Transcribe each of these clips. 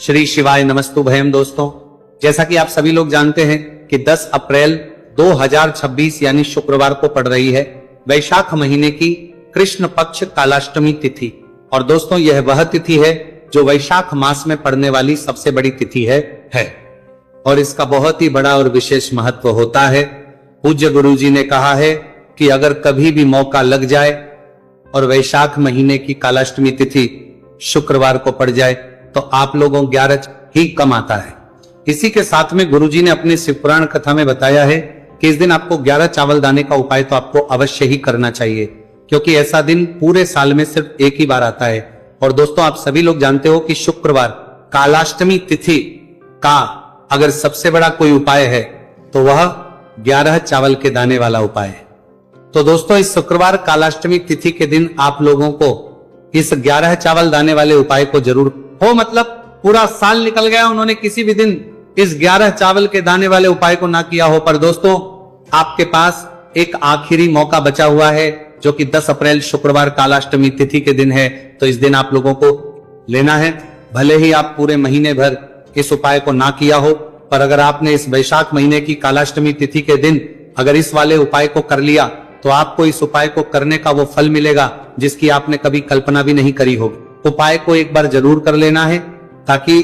श्री शिवाय नमस्तुभयम। दोस्तों, जैसा कि आप सभी लोग जानते हैं कि 10 अप्रैल 2026 यानी शुक्रवार को पड़ रही है वैशाख महीने की कृष्ण पक्ष कालाष्टमी तिथि। और दोस्तों, यह वह तिथि है जो वैशाख मास में पड़ने वाली सबसे बड़ी तिथि है। और इसका बहुत ही बड़ा और विशेष महत्व होता है। पूज्य गुरुजी ने कहा है कि अगर कभी भी मौका लग जाए और वैशाख महीने की कालाष्टमी तिथि शुक्रवार को पड़ जाए तो आप लोगों 11 ही कम आता है। इसी के साथ में गुरुजी ने अपनी शिव पुराण कथा में बताया है कि इस दिन आपको 11 चावल दाने का उपाय तो आपको अवश्य ही करना चाहिए, क्योंकि ऐसा दिन पूरे साल में सिर्फ एक ही बार आता है। और दोस्तों, आप सभी लोग जानते हो कि शुक्रवार कालाष्टमी तिथि का अगर सबसे बड़ा कोई उपाय है तो वह 11 चावल के दाने वाला उपाय है। तो दोस्तों, इस शुक्रवार कालाष्टमी तिथि के दिन आप लोगों को इस 11 चावल दाने वाले उपाय को जरूर हो, मतलब पूरा साल निकल गया, उन्होंने किसी भी दिन इस 11 चावल के दाने वाले उपाय को ना किया हो, पर दोस्तों आपके पास एक आखिरी मौका बचा हुआ है जो कि 10 अप्रैल शुक्रवार कालाष्टमी तिथि के दिन है। तो इस दिन आप लोगों को लेना है। भले ही आप पूरे महीने भर इस उपाय को ना किया हो, पर अगर आपने इस वैशाख महीने की कालाष्टमी तिथि के दिन अगर इस वाले उपाय को कर लिया तो आपको इस उपाय को करने का वो फल मिलेगा जिसकी आपने कभी कल्पना भी नहीं करी होगी। उपाय को एक बार जरूर कर लेना है ताकि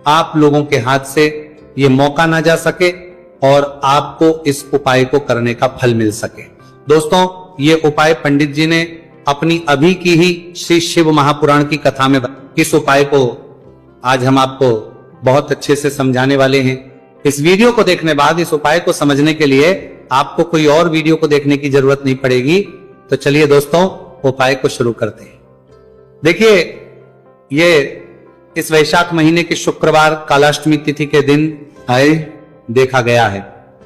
आप लोगों के हाथ से ये मौका ना जा सके और आपको इस उपाय को करने का फल मिल सके। दोस्तों, ये उपाय पंडित जी ने अपनी अभी की ही श्री शिव महापुराण की कथा में इस उपाय को आज हम आपको बहुत अच्छे से समझाने वाले हैं। इस वीडियो को देखने बाद इस उपाय को समझने के लिए आपको कोई और वीडियो को देखने की जरूरत नहीं पड़ेगी। तो चलिए दोस्तों, उपाय को शुरू करते हैं। देखिए, ये इस वैशाख महीने के शुक्रवार कालाष्टमी तिथि के दिन आए देखा गया है।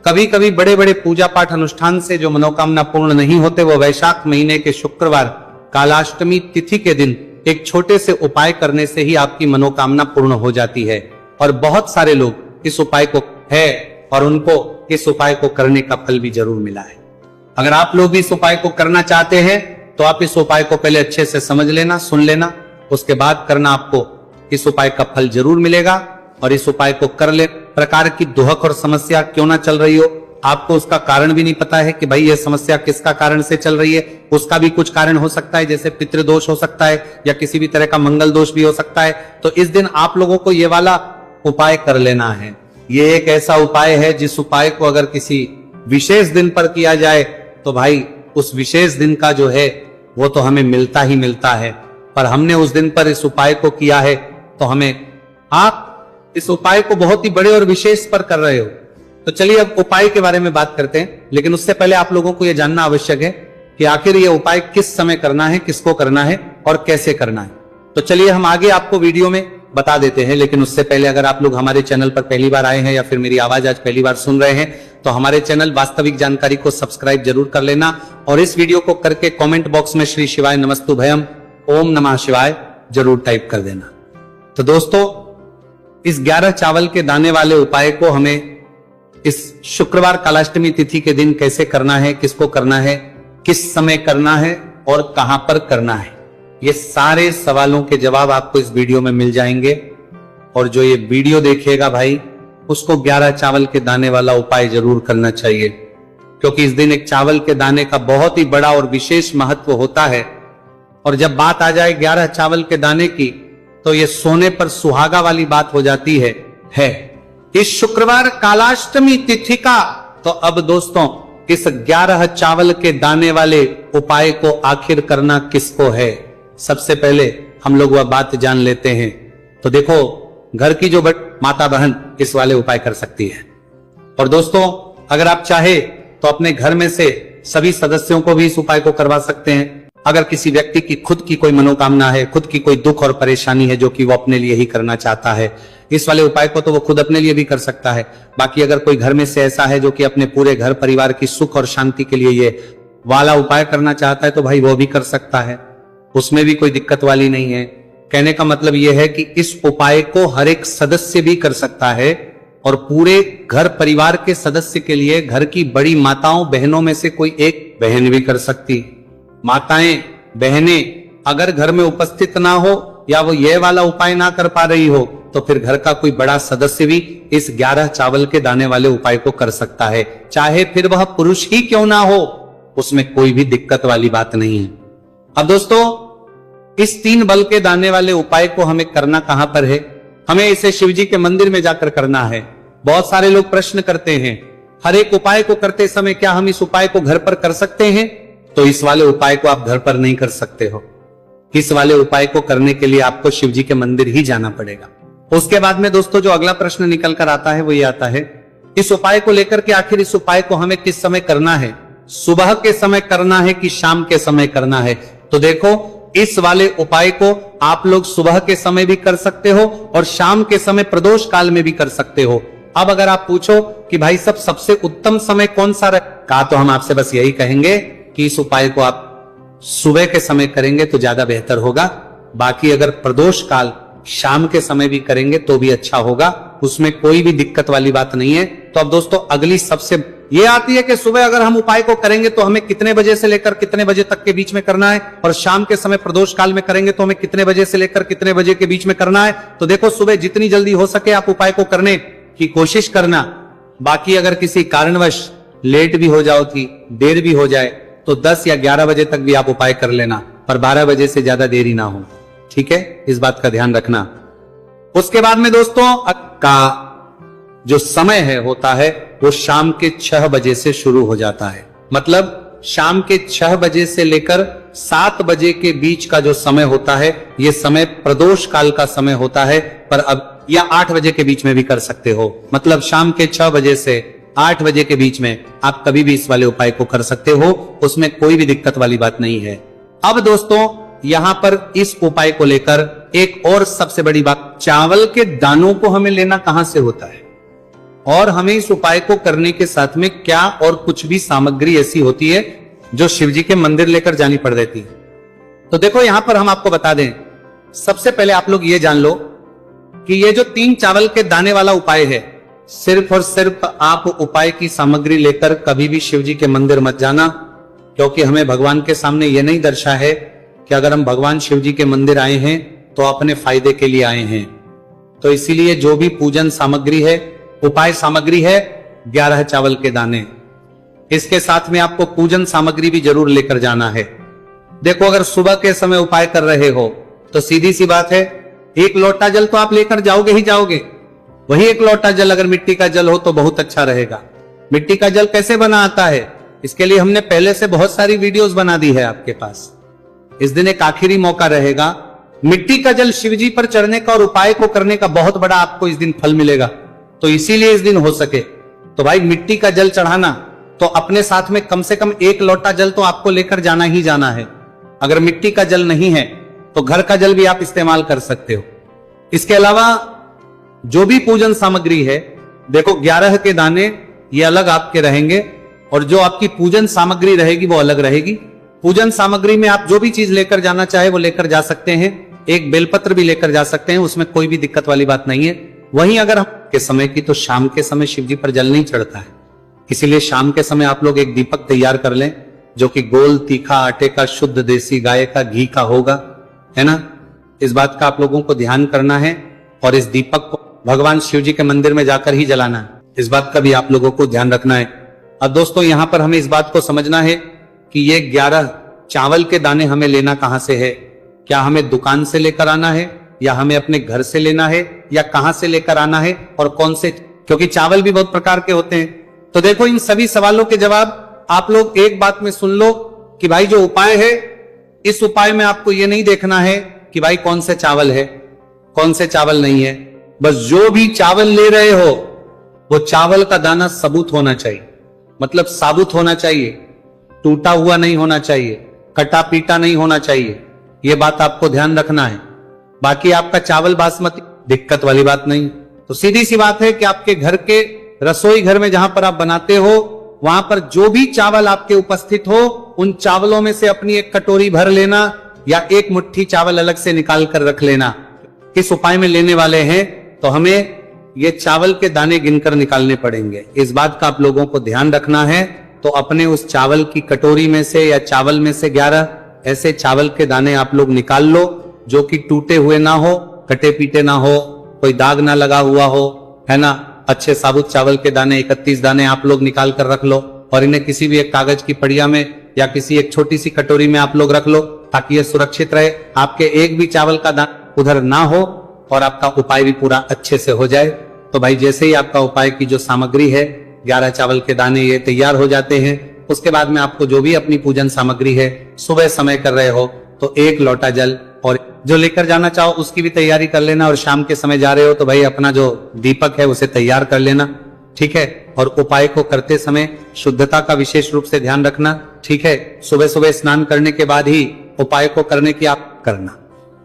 कभी कभी बड़े बड़े पूजा पाठ अनुष्ठान से जो मनोकामना पूर्ण नहीं होते, वो वैशाख महीने के शुक्रवार कालाष्टमी तिथि के दिन एक छोटे से उपाय करने से ही आपकी मनोकामना पूर्ण हो जाती है। और बहुत सारे लोग इस उपाय को है और उनको इस उपाय को करने का फल भी जरूर मिला है। अगर आप लोग भी इस उपाय को करना चाहते हैं तो आप इस उपाय को पहले अच्छे से समझ लेना, सुन लेना, उसके बाद करना। आपको इस उपाय का फल जरूर मिलेगा। और इस उपाय को कर ले प्रकार की दुहक और समस्या क्यों ना चल रही हो, आपको उसका कारण भी नहीं पता है कि भाई ये समस्या किसका कारण से चल रही है, उसका भी कुछ कारण हो सकता है, जैसे पितृदोष हो सकता है या किसी भी तरह का मंगल दोष भी हो सकता है। तो इस दिन आप लोगों को ये वाला उपाय कर लेना है। ये एक ऐसा उपाय है जिस उपाय को अगर किसी विशेष दिन पर किया जाए तो भाई उस विशेष दिन का जो है वो तो हमें मिलता ही मिलता है। पर हमने उस दिन पर इस उपाय को किया है तो हमें, आप इस उपाय को बहुत ही बड़े और विशेष पर कर रहे हो। तो चलिए अब उपाय के बारे में बात करते हैं, लेकिन उससे पहले आप लोगों को यह जानना आवश्यक है कि आखिर ये उपाय किस समय करना है, किसको करना है और कैसे करना है। तो चलिए हम आगे आपको वीडियो में बता देते हैं। लेकिन उससे पहले अगर आप लोग हमारे चैनल पर पहली बार आए हैं या फिर मेरी आवाज आज पहली बार सुन रहे हैं तो हमारे चैनल वास्तविक जानकारी को सब्सक्राइब जरूर कर लेना और इस वीडियो को करके कमेंट बॉक्स में श्री शिवाय नमस्तुभयम ओम नमः शिवाय जरूर टाइप कर देना। तो दोस्तों, इस 11 चावल के दाने वाले उपाय को हमें इस शुक्रवार कालाष्टमी तिथि के दिन कैसे करना है, किसको करना है, किस समय करना है और कहां पर करना है, ये सारे सवालों के जवाब आपको इस वीडियो में मिल जाएंगे। और जो ये वीडियो देखेगा भाई, उसको 11 चावल के दाने वाला उपाय जरूर करना चाहिए, क्योंकि इस दिन एक चावल के दाने का बहुत ही बड़ा और विशेष महत्व होता है। और जब बात आ जाए 11 चावल के दाने की तो ये सोने पर सुहागा वाली बात हो जाती है। इस शुक्रवार कालाष्टमी तिथि का तो अब दोस्तों इस 11 चावल के दाने वाले उपाय को आखिर करना किसको है, सबसे पहले हम लोग वह बात जान लेते हैं। तो देखो, घर की जो माता बहन इस वाले उपाय कर सकती है। और दोस्तों, अगर आप चाहे तो अपने घर में से सभी सदस्यों को भी इस उपाय को करवा सकते हैं। अगर किसी व्यक्ति की खुद की कोई मनोकामना है, खुद की कोई दुख और परेशानी है जो कि वो अपने लिए ही करना चाहता है, इस वाले उपाय को तो वो खुद अपने लिए भी कर सकता है। बाकी अगर कोई घर में से ऐसा है जो कि अपने पूरे घर परिवार की सुख और शांति के लिए ये वाला उपाय करना चाहता है तो भाई वो भी कर सकता है, उसमें भी कोई दिक्कत वाली नहीं है। कहने का मतलब यह है कि इस उपाय को हर एक सदस्य भी कर सकता है और पूरे घर परिवार के सदस्य के लिए घर की बड़ी माताओं बहनों में से कोई एक बहन भी कर सकती। माताएं बहनें अगर घर में उपस्थित ना हो या वो ये वाला उपाय ना कर पा रही हो, तो फिर घर का कोई बड़ा सदस्य भी इस 11 चावल के दाने वाले उपाय को कर सकता है, चाहे फिर वह पुरुष ही क्यों ना हो, उसमें कोई भी दिक्कत वाली बात नहीं है। अब दोस्तों, इस 3 बल के दाने वाले उपाय को हमें करना कहां पर है? हमें इसे शिवजी के मंदिर में जाकर करना है। बहुत सारे लोग प्रश्न करते हैं, हर एक उपाय को करते समय क्या हम इस उपाय को घर पर कर सकते हैं? तो इस वाले उपाय को आप घर पर नहीं कर सकते हो। इस वाले उपाय को करने के लिए आपको शिवजी के मंदिर ही जाना पड़ेगा। उसके बाद में दोस्तों जो अगला प्रश्न निकल कर आता है वो ये आता है, इस उपाय को लेकर के आखिर इस उपाय को हमें किस समय करना है? सुबह के समय करना है कि शाम के समय करना है? तो देखो, इस वाले उपाय को आप लोग सुबह के समय भी कर सकते हो और शाम के समय प्रदोष काल में भी कर सकते हो। अब अगर आप पूछो कि भाई सब सबसे उत्तम समय कौन सा रहा, तो हम आपसे बस यही कहेंगे कि इस उपाय को आप सुबह के समय करेंगे तो ज्यादा बेहतर होगा। बाकी अगर प्रदोष काल शाम के समय भी करेंगे तो भी अच्छा होगा, उसमें कोई भी दिक्कत वाली बात नहीं है। तो अब दोस्तों अगली सबसे ये आती है कि सुबह अगर हम उपाय को करेंगे तो हमें कितने बजे से लेकर कितने बजे तक के बीच में करना है, और शाम के समय प्रदोष काल में करेंगे तो हमें कितने बजे से लेकर कितने बजे के बीच में करना है। तो देखो, सुबह जितनी जल्दी हो सके आप उपाय को करने की कोशिश करना। बाकी अगर किसी कारणवश लेट भी हो जाओ थी, देर भी हो जाए, तो 10 या 11 बजे तक भी आप उपाय कर लेना, पर 12 बजे से ज्यादा देरी ना हो। ठीक है, इस बात का ध्यान रखना। उसके बाद में दोस्तों का जो समय है होता है वो शाम के 6 बजे से शुरू हो जाता है। मतलब शाम के 6 बजे से लेकर 7 बजे के बीच का जो समय होता है, ये समय प्रदोष काल का समय होता है। पर अब या 8 बजे के बीच में भी कर सकते हो। मतलब शाम के 6 बजे से 8 बजे के बीच में आप कभी भी इस वाले उपाय को कर सकते हो, उसमें कोई भी दिक्कत वाली बात नहीं है। अब दोस्तों यहां पर इस उपाय को लेकर एक और सबसे बड़ी बात, चावल के दानों को हमें लेना कहां से होता है, और हमें इस उपाय को करने के साथ में क्या और कुछ भी सामग्री ऐसी होती है जो शिवजी के मंदिर लेकर जानी पड़ जाती है। तो देखो, यहां पर हम आपको बता दें, सबसे पहले आप लोग ये जान लो कि ये जो 3 चावल के दाने वाला उपाय है, सिर्फ और सिर्फ आप उपाय की सामग्री लेकर कभी भी शिवजी के मंदिर मत जाना, क्योंकि हमें भगवान के सामने यह नहीं दर्शा है कि अगर हम भगवान शिवजी के मंदिर आए हैं तो अपने फायदे के लिए आए हैं। तो इसीलिए जो भी पूजन सामग्री है, उपाय सामग्री है, 11 चावल के दाने, इसके साथ में आपको पूजन सामग्री भी जरूर लेकर जाना है। देखो, अगर सुबह के समय उपाय कर रहे हो तो सीधी सी बात है, 1 लोटा जल तो आप लेकर जाओगे ही जाओगे। वही 1 लोटा जल अगर मिट्टी का जल हो तो बहुत अच्छा रहेगा। मिट्टी का जल कैसे बना आता है, इसके लिए हमने पहले से बहुत सारी वीडियोस बना दी है आपके पास। इस दिन एक आखिरी मौका रहेगा, मिट्टी का जल शिवजी पर चढ़ने का और उपाय को करने का बहुत बड़ा आपको इस दिन फल मिलेगा। तो इसीलिए इस दिन हो सके तो भाई मिट्टी का जल चढ़ाना, तो अपने साथ में कम से कम 1 लोटा जल तो आपको लेकर जाना ही जाना है। अगर मिट्टी का जल नहीं है तो घर का जल भी आप इस्तेमाल कर सकते हो। इसके अलावा जो भी पूजन सामग्री है, देखो 11 के दाने ये अलग आपके रहेंगे और जो आपकी पूजन सामग्री रहेगी वो अलग रहेगी। पूजन सामग्री में आप जो भी चीज लेकर जाना चाहे वो लेकर जा सकते हैं। एक बेलपत्र भी लेकर जा सकते हैं, उसमें कोई भी दिक्कत वाली बात नहीं है। वहीं अगर हम के समय की, तो शाम के समय शिवजी पर जल नहीं चढ़ता है, इसीलिए शाम के समय आप लोग एक दीपक तैयार कर लें जो कि गोल, तीखा, आटे का, शुद्ध देसी गाय का घी का होगा, है ना। इस बात का आप लोगों को ध्यान करना है और इस दीपक को भगवान शिवजी के मंदिर में जाकर ही जलाना है। इस बात का भी आप लोगों को ध्यान रखना है। अब दोस्तों यहां पर हमें इस बात को समझना है कि ये 11 चावल के दाने हमें लेना कहां से है। क्या हमें दुकान से लेकर आना है, या हमें अपने घर से लेना है, या कहां से लेकर आना है, और कौन से, क्योंकि चावल भी बहुत प्रकार के होते हैं। तो देखो, इन सभी सवालों के जवाब आप लोग एक बात में सुन लो कि भाई जो उपाय है, इस उपाय में आपको ये नहीं देखना है कि भाई कौन से चावल है, कौन से चावल नहीं है। बस जो भी चावल ले रहे हो वो चावल का दाना सबूत होना चाहिए, मतलब साबुत होना चाहिए, टूटा हुआ नहीं होना चाहिए, कटा पीटा नहीं होना चाहिए। ये बात आपको ध्यान रखना है। बाकी आपका चावल बासमती, दिक्कत वाली बात नहीं। तो सीधी सी बात है कि आपके घर के रसोई घर में जहां पर आप बनाते हो, वहां पर जो भी चावल आपके उपस्थित हो, उन चावलों में से अपनी एक कटोरी भर लेना या एक मुट्ठी चावल अलग से निकाल कर रख लेना। किस उपाय में लेने वाले हैं तो हमें ये चावल के दाने गिनकर निकालने पड़ेंगे। इस बात का आप लोगों को ध्यान रखना है। तो अपने उस चावल की कटोरी में से या चावल में से 11 ऐसे चावल के दाने आप लोग निकाल लो। जो कि टूटे हुए ना हो, कटे पीटे ना हो, कोई दाग ना लगा हुआ हो, है ना। अच्छे साबुत चावल के दाने 31 दाने आप लोग निकाल कर रख लो और इन्हें किसी भी एक कागज की पड़िया में या किसी एक छोटी सी कटोरी में आप लोग रख लो, ताकि ये सुरक्षित रहे, आपके एक भी चावल का दाना उधर ना हो और आपका उपाय भी पूरा अच्छे से हो जाए। तो भाई जैसे ही आपका उपाय की जो सामग्री है 11 चावल के दाने ये तैयार हो जाते हैं, उसके बाद में आपको जो भी अपनी पूजन सामग्री है सुबह समय कर रहे हो तो 1 लोटा जल और जो लेकर जाना चाहो उसकी भी तैयारी कर लेना, और शाम के समय जा रहे हो तो भाई अपना जो दीपक है उसे तैयार कर लेना, ठीक है। और उपाय को करते समय शुद्धता का विशेष रूप से ध्यान रखना, ठीक है। सुबह सुबह स्नान करने के बाद ही उपाय को करने की आप करना।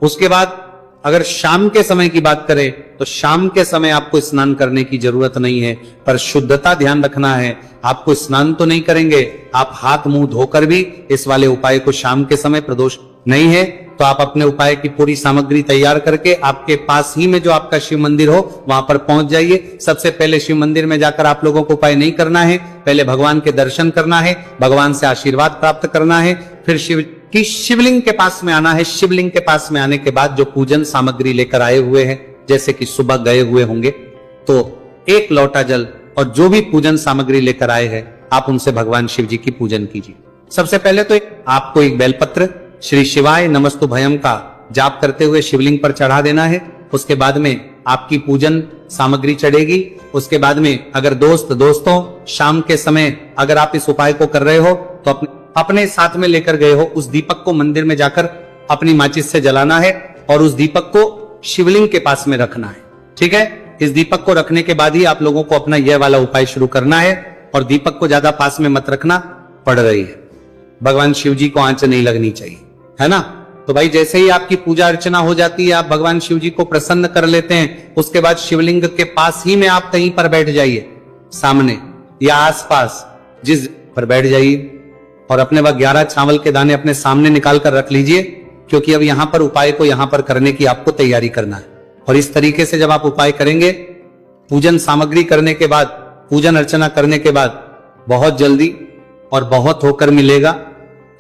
उसके बाद अगर शाम के समय की बात करें तो शाम के समय आपको स्नान करने की जरूरत नहीं है, पर शुद्धता ध्यान रखना है। आपको स्नान तो नहीं करेंगे, आप हाथ मुंह धोकर भी इस वाले उपाय को शाम के समय, प्रदोष नहीं है तो आप अपने उपाय की पूरी सामग्री तैयार करके आपके पास ही में जो आपका शिव मंदिर हो वहां पर पहुंच जाइए। सबसे पहले शिव मंदिर में जाकर आप लोगों को उपाय नहीं करना है, पहले भगवान के दर्शन करना है, भगवान से आशीर्वाद प्राप्त करना है, फिर शिव की शिवलिंग के पास में आना है। शिवलिंग के पास में आने के बाद जो पूजन सामग्री लेकर आए हुए हैं, जैसे कि सुबह गए हुए होंगे, तो 1 लोटा जल और जो भी पूजन सामग्री लेकर आए हैं आप उनसे भगवान शिव जी की पूजन कीजिए। सबसे पहले तो आपको एक बेलपत्र श्री शिवाय नमस्तुभयम का जाप करते हुए शिवलिंग पर चढ़ा देना है। उसके बाद में आपकी पूजन सामग्री चढ़ेगी। उसके बाद में अगर दोस्तों शाम के समय अगर आप इस उपाय को कर रहे हो तो अपने साथ में लेकर गए हो उस दीपक को मंदिर में जाकर अपनी माचिस से जलाना है और उस दीपक को शिवलिंग के पास में रखना है, ठीक है। इस दीपक को रखने के बाद ही आप लोगों को अपना यह वाला उपाय शुरू करना है, और दीपक को ज्यादा पास में मत रखना, पड़ रही है, भगवान शिव जी को आंच नहीं लगनी चाहिए, है ना। तो भाई जैसे ही आपकी पूजा अर्चना हो जाती है, आप भगवान शिव जी को प्रसन्न कर लेते हैं, उसके बाद शिवलिंग के पास ही में आप कहीं पर बैठ जाइए, सामने या आसपास जिस पर बैठ जाइए, और अपने वह 11 चावल के दाने अपने सामने निकाल कर रख लीजिए, क्योंकि अब यहां पर उपाय को यहां पर करने की आपको तैयारी करना है। और इस तरीके से जब आप उपाय करेंगे, पूजन सामग्री करने के बाद, पूजन अर्चना करने के बाद बहुत जल्दी और बहुत होकर मिलेगा,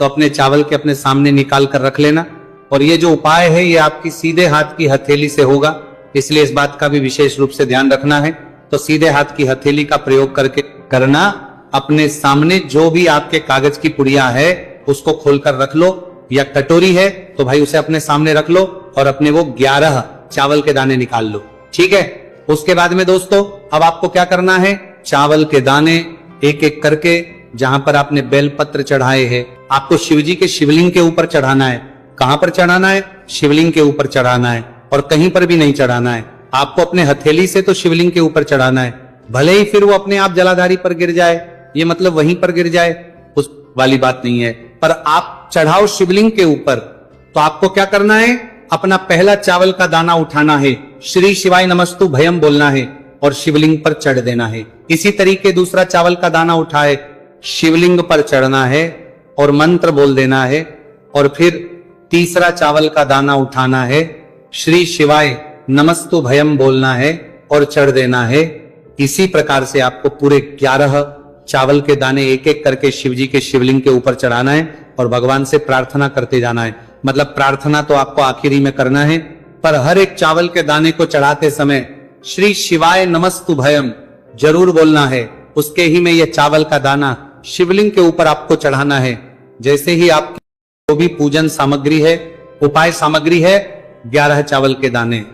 तो अपने चावल के अपने सामने निकाल कर रख लेना। और ये जो उपाय है ये आपकी सीधे हाथ की हथेली से होगा, इसलिए इस बात का भी विशेष रूप से ध्यान रखना है। तो सीधे हाथ की हथेली का प्रयोग करके करना। अपने सामने जो भी आपके कागज की पुड़िया है उसको खोलकर रख लो, या कटोरी है तो भाई उसे अपने सामने रख लो और अपने वो 11 चावल के दाने निकाल लो, ठीक है। उसके बाद में दोस्तों अब आपको क्या करना है, चावल के दाने एक एक करके जहां पर आपने बेलपत्र चढ़ाए हैं आपको शिवजी के शिवलिंग के ऊपर चढ़ाना है। कहां पर चढ़ाना है, शिवलिंग के ऊपर चढ़ाना है, और कहीं पर भी नहीं चढ़ाना है। आपको अपने हथेली से तो शिवलिंग के ऊपर चढ़ाना है, भले ही फिर वो अपने आप जलाधारी पर गिर जाए, ये मतलब वहीं पर गिर जाए, उस वाली बात नहीं है, पर आप चढ़ाओ शिवलिंग के ऊपर। तो आपको क्या करना है, अपना पहला चावल का दाना उठाना है, श्री शिवाय नमस्तुभयम बोलना है और शिवलिंग पर चढ़ देना है। इसी तरीके दूसरा चावल का दाना उठाए, शिवलिंग पर चढ़ना है और मंत्र बोल देना है, और फिर तीसरा चावल का दाना उठाना है, श्री शिवाय नमस्तुभयम बोलना है और चढ़ देना है। इसी प्रकार से आपको पूरे 11 चावल के दाने एक एक करके शिवजी के शिवलिंग के ऊपर चढ़ाना है और भगवान से प्रार्थना करते जाना है। मतलब प्रार्थना तो आपको आखिरी में करना है, पर हर एक चावल के दाने को चढ़ाते समय श्री शिवाय नमस्तुभयम जरूर बोलना है। उसके ही में यह चावल का दाना शिवलिंग के ऊपर आपको चढ़ाना है। जैसे ही आपकी जो भी पूजन सामग्री है, उपाय सामग्री है, 11 चावल के दाने,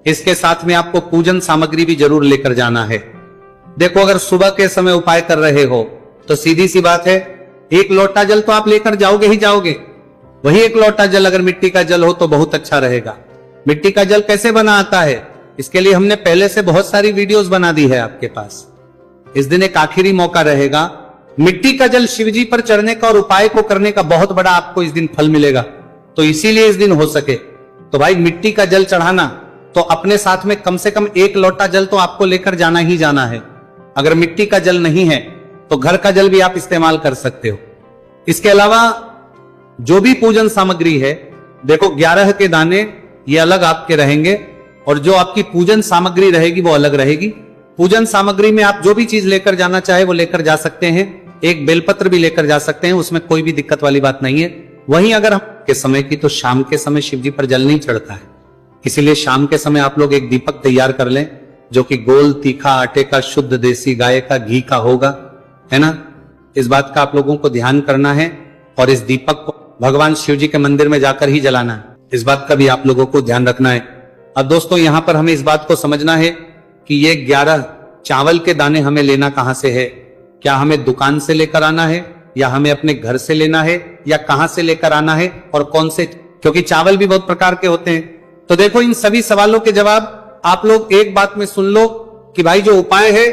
इसके साथ में आपको पूजन सामग्री भी जरूर लेकर जाना है। देखो अगर सुबह के समय उपाय कर रहे हो तो सीधी सी बात है, 1 लोटा जल तो आप लेकर जाओगे ही जाओगे। वही 1 लोटा जल अगर मिट्टी का जल हो तो बहुत अच्छा रहेगा। मिट्टी का जल कैसे बना आता है, इसके लिए हमने पहले से बहुत सारी वीडियोस बना दी है आपके पास। इस दिन एक आखिरी मौका रहेगा, मिट्टी का जल शिवजी पर चढ़ने का और उपाय को करने का बहुत बड़ा आपको इस दिन फल मिलेगा। तो इसीलिए इस दिन हो सके तो भाई मिट्टी का जल चढ़ाना, तो अपने साथ में कम से कम 1 लोटा जल तो आपको लेकर जाना ही जाना है। अगर मिट्टी का जल नहीं है तो घर का जल भी आप इस्तेमाल कर सकते हो। इसके अलावा जो भी पूजन सामग्री है, देखो 11 के दाने ये अलग आपके रहेंगे और जो आपकी पूजन सामग्री रहेगी वो अलग रहेगी। पूजन सामग्री में आप जो भी चीज लेकर जाना चाहे वो लेकर जा सकते हैं। एक बेलपत्र भी लेकर जा सकते हैं, उसमें कोई भी दिक्कत वाली बात नहीं है। वहीं अगर हम के समय की, तो शाम के समय शिव जी पर जल नहीं चढ़ता है, इसीलिए शाम के समय आप लोग एक दीपक तैयार कर लें जो कि गोल, तीखा, आटे का, शुद्ध देसी गाय का घी का होगा, है ना। इस बात का आप लोगों को ध्यान करना है और इस दीपक को भगवान शिव जी के मंदिर में जाकर ही जलाना है, इस बात का भी आप लोगों को ध्यान रखना है। अब दोस्तों यहां पर हमें इस बात को समझना है कि ये 11 चावल के दाने हमें लेना कहां से है। क्या हमें दुकान से लेकर आना है या हमें अपने घर से लेना है या कहां से लेकर आना है और कौन से, क्योंकि चावल भी बहुत प्रकार के होते हैं। तो देखो इन सभी सवालों के जवाब आप लोग एक बात में सुन लो कि भाई जो उपाय है,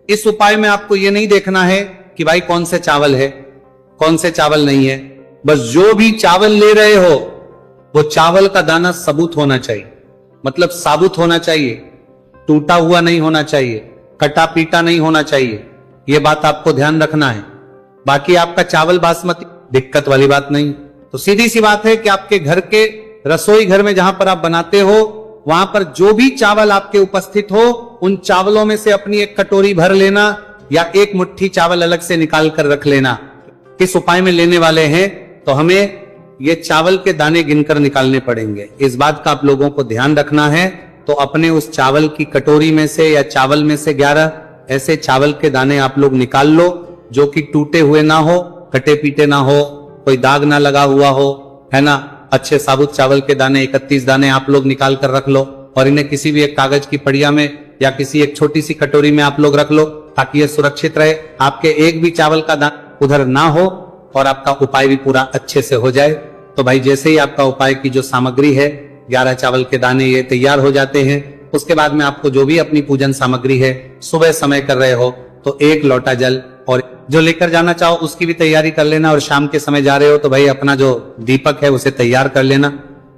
इस उपाय में आपको यह नहीं देखना है कि भाई कौन से चावल है कौन से चावल नहीं है। बस जो भी चावल ले रहे हो वो चावल का दाना सबूत होना चाहिए, मतलब साबुत होना चाहिए, टूटा हुआ नहीं होना चाहिए, कटा पीटा नहीं होना चाहिए, यह बात आपको ध्यान रखना है। बाकी आपका चावल बासमती, दिक्कत वाली बात नहीं। तो सीधी सी बात है कि आपके घर के रसोई घर में जहां पर आप बनाते हो वहां पर जो भी चावल आपके उपस्थित हो उन चावलों में से अपनी एक कटोरी भर लेना या एक मुट्ठी चावल अलग से निकाल कर रख लेना। किस उपाय में लेने वाले हैं तो हमें ये चावल के दाने गिनकर निकालने पड़ेंगे, इस बात का आप लोगों को ध्यान रखना है। तो अपने उस चावल की कटोरी में से या चावल में से 11 ऐसे चावल के दाने आप लोग निकाल लो जो कि टूटे हुए ना हो, कटे पीटे ना हो, कोई दाग ना लगा हुआ हो, है ना। अच्छे साबुत चावल के दाने 31 दाने आप लोग निकाल कर रख लो और इन्हें किसी भी एक कागज की पड़िया में या किसी एक छोटी सी कटोरी में आप लोग रख लो ताकि ये सुरक्षित रहे, आपके एक भी चावल का दाना उधर ना हो और आपका उपाय भी पूरा अच्छे से हो जाए। तो भाई जैसे ही आपका उपाय की जो सामग्री है 11 चावल के दाने ये तैयार हो जाते हैं, उसके बाद में आपको जो भी अपनी पूजन सामग्री है, सुबह समय कर रहे हो तो 1 लोटा जल और जो लेकर जाना चाहो उसकी भी तैयारी कर लेना, और शाम के समय जा रहे हो तो भाई अपना जो दीपक है उसे तैयार कर लेना,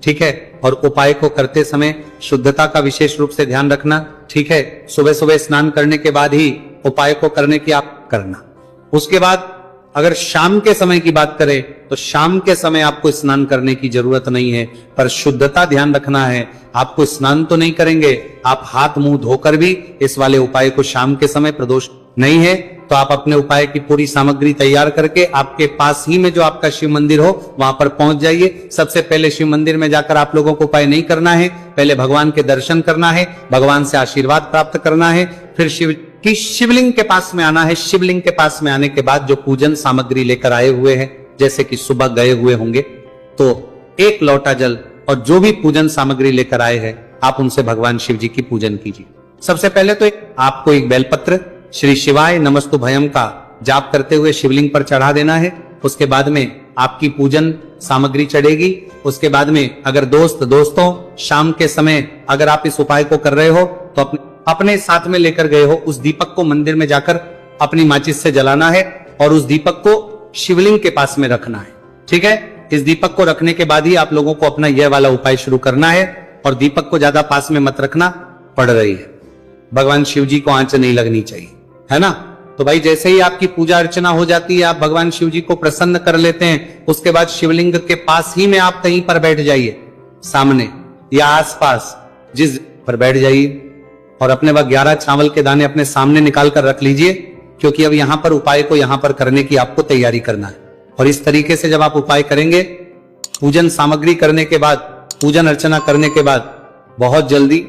ठीक है। और उपाय को करते समय शुद्धता का विशेष रूप से ध्यान रखना, ठीक है। सुबह सुबह स्नान करने के बाद ही उपाय को करने की आप करना। उसके बाद अगर शाम के समय की बात करें तो शाम के समय आपको स्नान करने की जरूरत नहीं है, पर शुद्धता ध्यान रखना है। आपको स्नान तो नहीं करेंगे, आप हाथ मुंह धोकर भी इस वाले उपाय को शाम के समय, प्रदोष नहीं है तो आप अपने उपाय की पूरी सामग्री तैयार करके आपके पास ही में जो आपका शिव मंदिर हो वहां पर पहुंच जाइए। सबसे पहले शिव मंदिर में जाकर आप लोगों को उपाय नहीं करना है, पहले भगवान के दर्शन करना है, भगवान से आशीर्वाद प्राप्त करना है, फिर शिव की शिवलिंग के पास में आना है। शिवलिंग के पास में आने के बाद जो पूजन सामग्री लेकर आए हुए हैं, जैसे कि सुबह गए हुए होंगे तो 1 लोटा जल और जो भी पूजन सामग्री लेकर आए हैं आप उनसे भगवान शिव जी की पूजन कीजिए। सबसे पहले तो आपको एक बेलपत्र श्री शिवाय नमस्तुभयम का जाप करते हुए शिवलिंग पर चढ़ा देना है। उसके बाद में आपकी पूजन सामग्री चढ़ेगी। उसके बाद में अगर दोस्तों शाम के समय अगर आप इस उपाय को कर रहे हो तो अपने साथ में लेकर गए हो उस दीपक को मंदिर में जाकर अपनी माचिस से जलाना है और उस दीपक को शिवलिंग के पास में रखना है, ठीक है। इस दीपक को रखने के बाद ही आप लोगों को अपना यह वाला उपाय शुरू करना है और दीपक को ज्यादा पास में मत रखना, पड़ रही है, भगवान शिव जी को आंच नहीं लगनी चाहिए, है ना। तो भाई जैसे ही आपकी पूजा अर्चना हो जाती है, आप भगवान शिव जी को प्रसन्न कर लेते हैं, उसके बाद शिवलिंग के पास ही में आप कहीं पर बैठ जाइए, सामने या आसपास जिस पर बैठ जाइए और अपने वह 11 चावल के दाने अपने सामने निकाल कर रख लीजिए, क्योंकि अब यहां पर उपाय को यहां पर करने की आपको तैयारी करना है। और इस तरीके से जब आप उपाय करेंगे, पूजन सामग्री करने के बाद, पूजन अर्चना करने के बाद बहुत जल्दी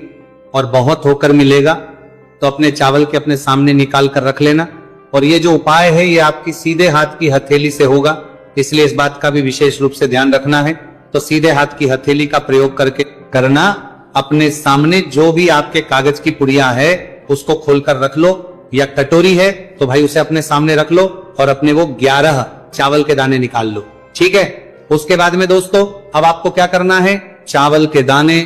और बहुत होकर मिलेगा, तो अपने चावल के अपने सामने निकाल कर रख लेना। और ये जो उपाय है ये आपकी सीधे हाथ की हथेली से होगा, इसलिए इस बात का भी विशेष रूप से ध्यान रखना है। तो सीधे हाथ की हथेली का प्रयोग करके करना। अपने सामने जो भी आपके कागज की पुड़िया है उसको खोलकर रख लो, या कटोरी है तो भाई उसे अपने सामने रख लो और अपने वो 11 चावल के दाने निकाल लो, ठीक है। उसके बाद में दोस्तों अब आपको क्या करना है, चावल के दाने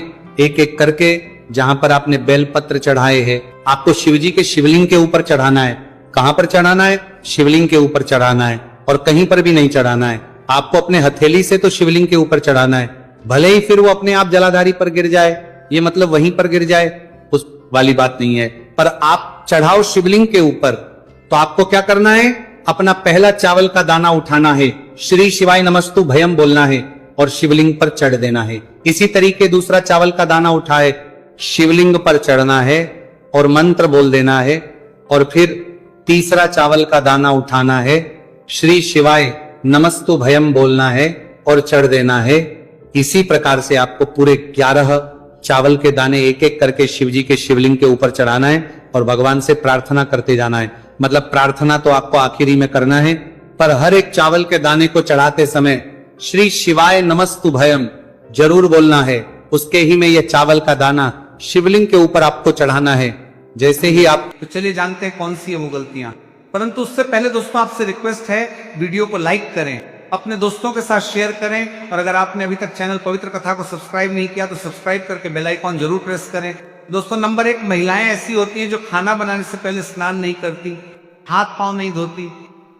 एक एक करके जहां पर आपने बेलपत्र चढ़ाए हैं आपको शिवजी के शिवलिंग के ऊपर चढ़ाना है। कहां पर चढ़ाना है, शिवलिंग के ऊपर चढ़ाना है और कहीं पर भी नहीं चढ़ाना है। आपको अपने हथेली से तो शिवलिंग के ऊपर चढ़ाना है, भले ही फिर वो अपने आप जलाधारी पर गिर जाए, ये मतलब वहीं पर गिर जाए, उस वाली बात नहीं है, पर आप चढ़ाओ शिवलिंग के ऊपर। तो आपको क्या करना है, अपना पहला चावल का दाना उठाना है, श्री शिवाय नमस्तु भयम बोलना है और शिवलिंग पर चढ़ देना है। इसी तरीके दूसरा चावल का दाना उठाए, शिवलिंग पर चढ़ना है और मंत्र बोल देना है, और फिर तीसरा चावल का दाना उठाना है, श्री शिवाय नमस्तु भयम बोलना है और चढ़ देना है। इसी प्रकार से आपको पूरे 11 चावल के दाने एक एक करके शिव जी के शिवलिंग के ऊपर चढ़ाना है और भगवान से प्रार्थना करते जाना है। मतलब प्रार्थना तो आपको आखिरी में करना है, पर हर एक चावल के दाने को चढ़ाते समय श्री शिवाय नमस्तुभयम जरूर बोलना है। उसके ही में यह चावल का दाना शिवलिंग के ऊपर आपको चढ़ाना है। जैसे ही आप तो चलिए जानते हैं कौन सी है वो गलतियां। परंतु उससे पहले दोस्तों आपसे रिक्वेस्ट है, वीडियो को लाइक करें, अपने दोस्तों के साथ शेयर करें, और अगर आपने अभी तक चैनल पवित्र कथा को सब्सक्राइब नहीं किया तो सब्सक्राइब करके बेल आइकॉन जरूर प्रेस करें। दोस्तों नंबर 1, महिलाएं ऐसी होती हैं जो खाना बनाने से पहले स्नान नहीं करती, हाथ पांव नहीं धोती,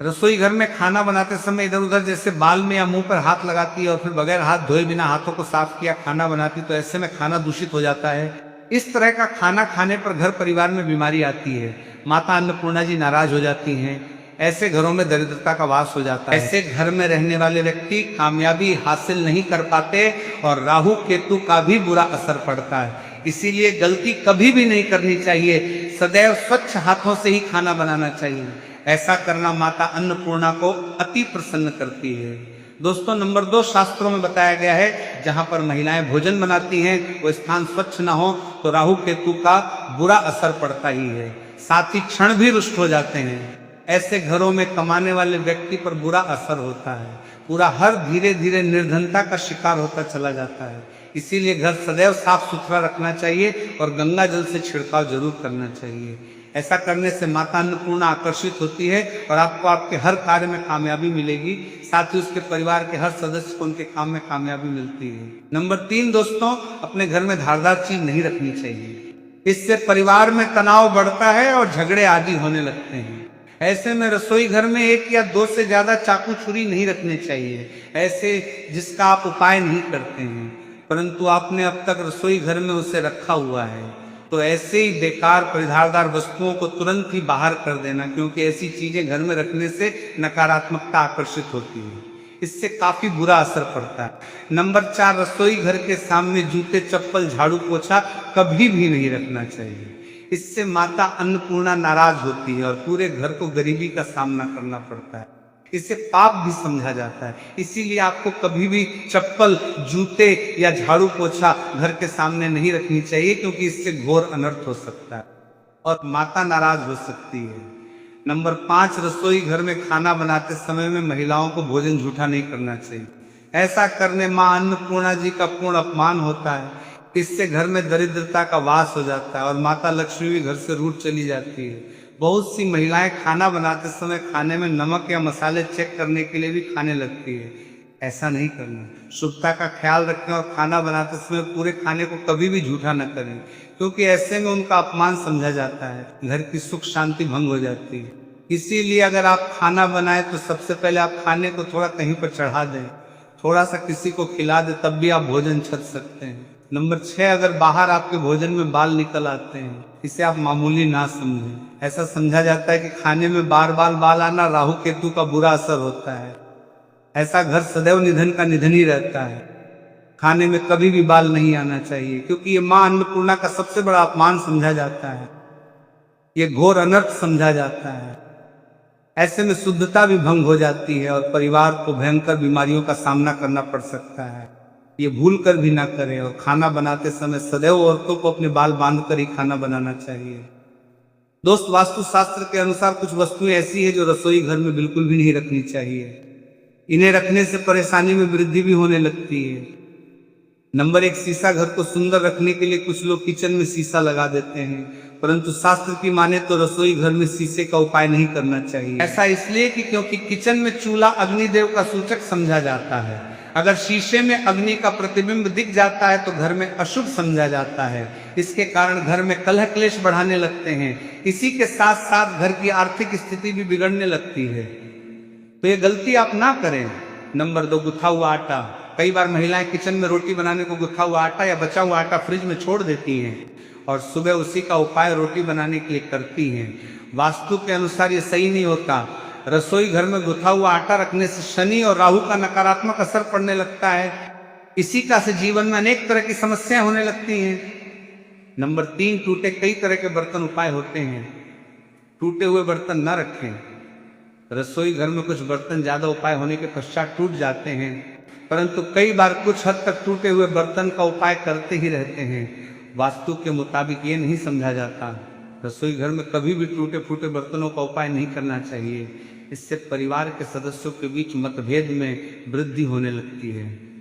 रसोई घर में खाना बनाते समय इधर उधर जैसे बाल में या मुंह पर हाथ लगाती है और फिर बगैर हाथ धोए बिना हाथों को साफ किया खाना बनाती, तो ऐसे में खाना दूषित हो जाता है। इस तरह का खाना खाने पर घर परिवार में बीमारी आती है, माता अन्नपूर्णा जी नाराज हो जाती हैं, ऐसे घरों में दरिद्रता का वास हो जाता है। ऐसे घर में रहने वाले व्यक्ति कामयाबी हासिल नहीं कर पाते और राहु केतु का भी बुरा असर पड़ता है। इसीलिए गलती कभी भी नहीं करनी चाहिए, सदैव स्वच्छ हाथों से ही खाना बनाना चाहिए। ऐसा करना माता अन्नपूर्णा को अति प्रसन्न करती है। दोस्तों नंबर 2, शास्त्रों में बताया गया है जहां पर महिलाएं भोजन बनाती हैं वो स्थान स्वच्छ ना हो तो राहु केतु का बुरा असर पड़ता ही है, साथ ही क्षण भी रुष्ट हो जाते हैं। ऐसे घरों में कमाने वाले व्यक्ति पर बुरा असर होता है, पूरा हर धीरे धीरे निर्धनता का शिकार होता चला जाता है। इसीलिए घर सदैव साफ सुथरा रखना चाहिए और गंगा जल से छिड़काव जरूर करना चाहिए। ऐसा करने से माता अन्नपूर्णा आकर्षित होती है और आपको आपके हर कार्य में कामयाबी मिलेगी, साथ ही उसके परिवार के हर सदस्य को उनके काम में कामयाबी मिलती है। नंबर 3 दोस्तों, अपने घर में धारदार चीज नहीं रखनी चाहिए, इससे परिवार में तनाव बढ़ता है और झगड़े आदि होने लगते हैं। ऐसे में रसोई घर में 1 या 2 से ज्यादा चाकू छुरी नहीं रखने चाहिए, ऐसे जिसका आप उपाय नहीं करते हैं परंतु आपने अब तक रसोई घर में उसे रखा हुआ है, तो ऐसे ही बेकार परिधारदार वस्तुओं को तुरंत ही बाहर कर देना, क्योंकि ऐसी चीजें घर में रखने से नकारात्मकता आकर्षित होती है, इससे काफी बुरा असर पड़ता है। नंबर 4, रसोई घर के सामने जूते चप्पल झाड़ू पोछा कभी भी नहीं रखना चाहिए, इससे माता अन्नपूर्णा नाराज होती है और पूरे घर को गरीबी का सामना करना पड़ता है, इसे पाप भी समझा जाता है। इसीलिए आपको कभी भी चप्पल जूते या झाड़ू पोछा घर के सामने नहीं रखनी चाहिए, क्योंकि इससे घोर अनर्थ हो सकता है और माता नाराज हो सकती है। नंबर 5, रसोई घर में खाना बनाते समय में महिलाओं को भोजन झूठा नहीं करना चाहिए, ऐसा करने माँ अन्नपूर्णा जी का पूर्ण अपमान होता है, इससे घर में दरिद्रता का वास हो जाता है और माता लक्ष्मी भी घर से रूठ चली जाती है। बहुत सी महिलाएं खाना बनाते समय खाने में नमक या मसाले चेक करने के लिए भी खाने लगती है, ऐसा नहीं करना। शुद्धता का ख्याल रखें और खाना बनाते समय पूरे खाने को कभी भी झूठा न करें, क्योंकि ऐसे में उनका अपमान समझा जाता है, घर की सुख शांति भंग हो जाती है। इसीलिए अगर आप खाना बनाए तो सबसे पहले आप खाने को थोड़ा कहीं पर चढ़ा दें, थोड़ा सा किसी को खिला दे, तब भी आप भोजन छक सकते हैं। नंबर 6, अगर बाहर आपके भोजन में बाल निकल आते हैं, इसे आप मामूली ना समझें। ऐसा समझा जाता है कि खाने में बार बार बाल आना राहु केतु का बुरा असर होता है, ऐसा घर सदैव निधन का निधन ही रहता है। खाने में कभी भी बाल नहीं आना चाहिए, क्योंकि ये माँ अन्नपूर्णा का सबसे बड़ा अपमान समझा जाता है, ये घोर अनर्थ समझा जाता है। ऐसे में शुद्धता भी भंग हो जाती है और परिवार को भयंकर बीमारियों का सामना करना पड़ सकता है। ये भूल कर भी ना करें और खाना बनाते समय सदैव औरतों को अपने बाल बांध कर ही खाना बनाना चाहिए। दोस्त, वास्तु शास्त्र के अनुसार कुछ वस्तुएं ऐसी है जो रसोई घर में बिल्कुल भी नहीं रखनी चाहिए, इन्हें रखने से परेशानी में वृद्धि भी होने लगती है। नंबर 1, शीशा। घर को सुंदर रखने के लिए कुछ लोग किचन में शीशा लगा देते हैं, परंतु शास्त्र की माने तो रसोई घर में शीशे का उपाय नहीं करना चाहिए। ऐसा इसलिए कि क्योंकि किचन में चूल्हा अग्निदेव का सूचक समझा जाता है, अगर शीशे में अग्नि का प्रतिबिंब दिख जाता है तो घर में अशुभ समझा जाता है, इसके कारण घर में कलह क्लेश बढ़ाने लगते हैं। इसी के साथ साथ घर की आर्थिक स्थिति भी बिगड़ने लगती है, तो ये गलती आप ना करें। नंबर 2, गुथा हुआ आटा। कई बार महिलाएं किचन में रोटी बनाने को गुथा हुआ आटा या बचा हुआ आटा फ्रिज में छोड़ देती हैं और सुबह उसी का उपाय रोटी बनाने के लिए करती हैं। वास्तु के अनुसार ये सही नहीं होता। रसोई घर में गुथा हुआ आटा रखने से शनि और राहु का नकारात्मक असर पड़ने लगता है, इसी का से जीवन में अनेक तरह की समस्याएं होने लगती हैं। नंबर 3, टूटे कई तरह के बर्तन उपाय होते हैं, टूटे हुए बर्तन न रखें। रसोई घर में कुछ बर्तन ज्यादा उपाय होने के पश्चात टूट जाते हैं, परंतु कई बार कुछ हद तक टूटे हुए बर्तन का उपाय करते ही रहते हैं। वास्तु के मुताबिक ये नहीं समझा जाता। रसोई घर में कभी भी टूटे फूटे बर्तनों का उपाय नहीं करना चाहिए। इससे परिवार के सदस्यों के बीच मतभेद में वृद्धि होने लगती है।